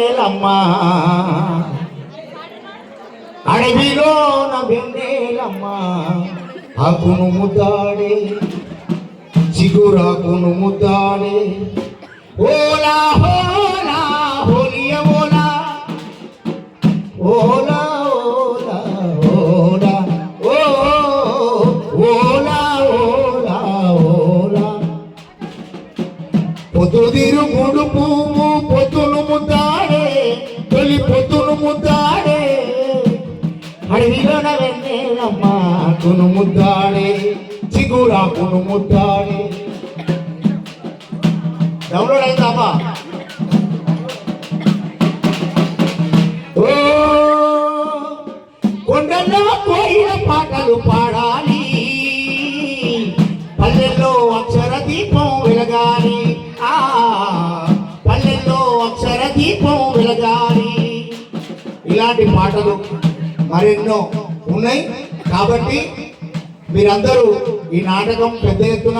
వెన్నెలమ్మా అడవిలోన వెన్నెలమ్మా ఆకును ముద్దాడే చిగురాకును ముద్దాడే ఓలా హోలా హోలియ ఓలా ఓలా ఓలా ఓలా ఓ ఓలా ఓలా ఓలా పొద్దుదిరు మూడు పువ్వు పొద్దును ముద్దాడే తొలి పొద్దును ముద్దాడే అడవిలోన వెన్నెలమ్మా ఆకును ముద్దాడే చిగురాకును ముద్దాడే డౌన్లోడ్ అయిందామా ఓ కొండల్లో కోయిల పాటలు పాడాలి పల్లెల్లో అక్షర దీపం వెలగాలి ఆ పల్లెల్లో అక్షర దీపం వెలగాలి ఇలాంటి పాటలు మరెన్నో ఉన్నాయి కాబట్టి మీరందరూ ఈ నాటకం పెద్ద ఎత్తున